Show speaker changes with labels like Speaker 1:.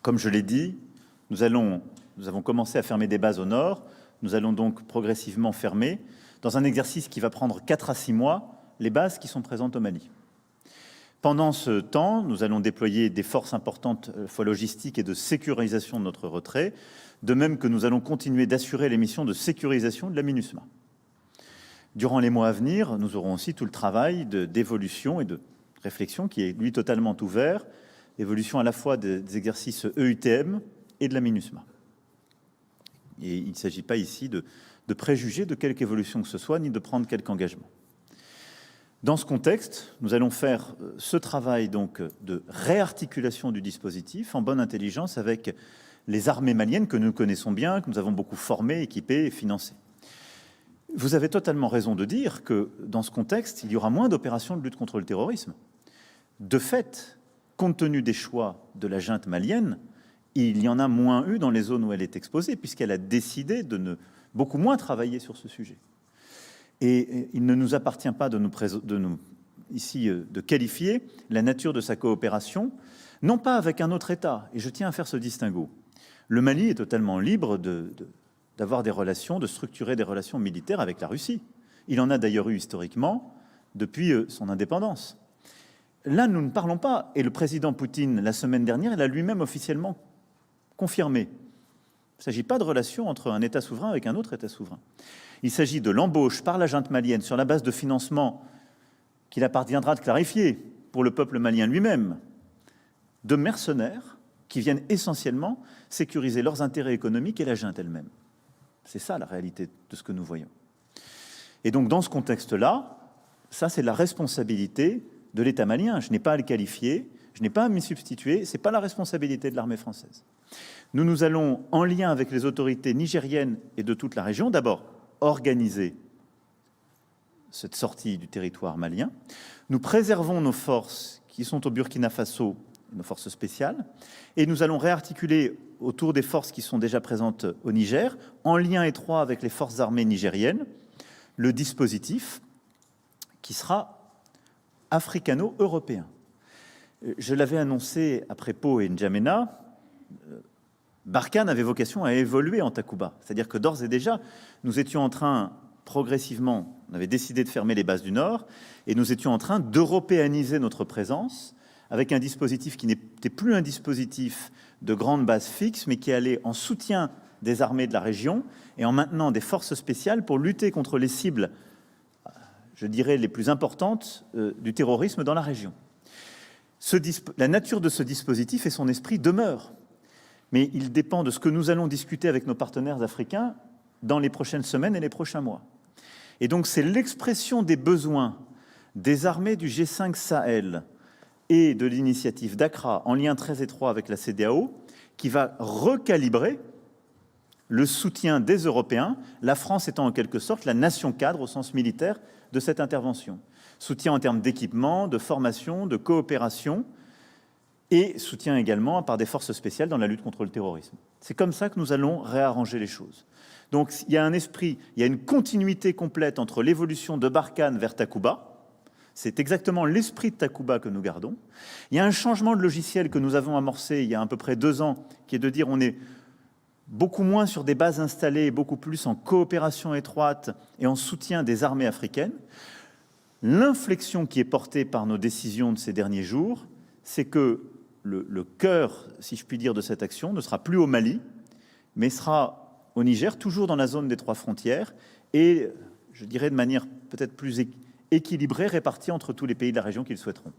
Speaker 1: Comme je l'ai dit, nous avons commencé à fermer des bases au nord. Nous allons donc progressivement fermer, dans un exercice qui va prendre 4 à 6 mois, les bases qui sont présentes au Mali. Pendant ce temps, nous allons déployer des forces importantes, à la fois logistiques et de sécurisation de notre retrait, de même que nous allons continuer d'assurer les missions de sécurisation de la MINUSMA. Durant les mois à venir, nous aurons aussi tout le travail d'évolution et de réflexion qui est, lui, totalement ouvert, évolution à la fois des exercices EUTM et de la MINUSMA. Et il ne s'agit pas ici de préjuger de quelque évolution que ce soit, ni de prendre quelque engagement. Dans ce contexte, nous allons faire ce travail donc de réarticulation du dispositif en bonne intelligence avec les armées maliennes que nous connaissons bien, que nous avons beaucoup formées, équipées et financées. Vous avez totalement raison de dire que dans ce contexte, il y aura moins d'opérations de lutte contre le terrorisme. De fait, compte tenu des choix de la junte malienne, il y en a moins eu dans les zones où elle est exposée, puisqu'elle a décidé de beaucoup moins travailler sur ce sujet. Et il ne nous appartient pas de qualifier la nature de sa coopération, non pas avec un autre État, et je tiens à faire ce distinguo. Le Mali est totalement libre d'avoir des relations, de structurer des relations militaires avec la Russie. Il en a d'ailleurs eu historiquement depuis son indépendance. Là, nous ne parlons pas, et le président Poutine, la semaine dernière, il a lui-même officiellement confirmé. Il ne s'agit pas de relations entre un État souverain avec un autre État souverain. Il s'agit de l'embauche par la junte malienne sur la base de financement qu'il appartiendra de clarifier pour le peuple malien lui-même, de mercenaires qui viennent essentiellement sécuriser leurs intérêts économiques et la junte elle-même. C'est ça la réalité de ce que nous voyons. Et donc dans ce contexte-là, ça c'est la responsabilité de l'État malien. Je n'ai pas à le qualifier, je n'ai pas à m'y substituer, ce n'est pas la responsabilité de l'armée française. Nous allons, en lien avec les autorités nigériennes et de toute la région, d'abord organiser cette sortie du territoire malien. Nous préservons nos forces qui sont au Burkina Faso, nos forces spéciales, et nous allons réarticuler autour des forces qui sont déjà présentes au Niger, en lien étroit avec les forces armées nigériennes, le dispositif qui sera africano-européen. Je l'avais annoncé après Pau et N'Djamena, Barkhane avait vocation à évoluer en Takuba. C'est-à-dire que d'ores et déjà, nous étions en train, progressivement, on avait décidé de fermer les bases du Nord, et nous étions en train d'européaniser notre présence avec un dispositif qui n'était plus un dispositif de grande base fixe, mais qui allait en soutien des armées de la région et en maintenant des forces spéciales pour lutter contre les cibles, je dirais, les plus importantes du terrorisme dans la région. La nature de ce dispositif et son esprit demeurent, mais il dépend de ce que nous allons discuter avec nos partenaires africains dans les prochaines semaines et les prochains mois. Et donc c'est l'expression des besoins des armées du G5 Sahel et de l'initiative d'Accra, en lien très étroit avec la CEDEAO, qui va recalibrer le soutien des Européens, la France étant en quelque sorte la nation cadre au sens militaire de cette intervention. Soutien en termes d'équipement, de formation, de coopération, et soutien également par des forces spéciales dans la lutte contre le terrorisme. C'est comme ça que nous allons réarranger les choses. Donc il y a un esprit, il y a une continuité complète entre l'évolution de Barkhane vers Takuba. C'est exactement l'esprit de Takuba que nous gardons. Il y a un changement de logiciel que nous avons amorcé il y a à peu près 2 ans, qui est de dire on est beaucoup moins sur des bases installées, beaucoup plus en coopération étroite et en soutien des armées africaines. L'inflexion qui est portée par nos décisions de ces derniers jours, c'est que le cœur, si je puis dire, de cette action ne sera plus au Mali, mais sera au Niger, toujours dans la zone des 3 frontières, et je dirais de manière peut-être plus équilibrée, répartie entre tous les pays de la région qui le souhaiteront.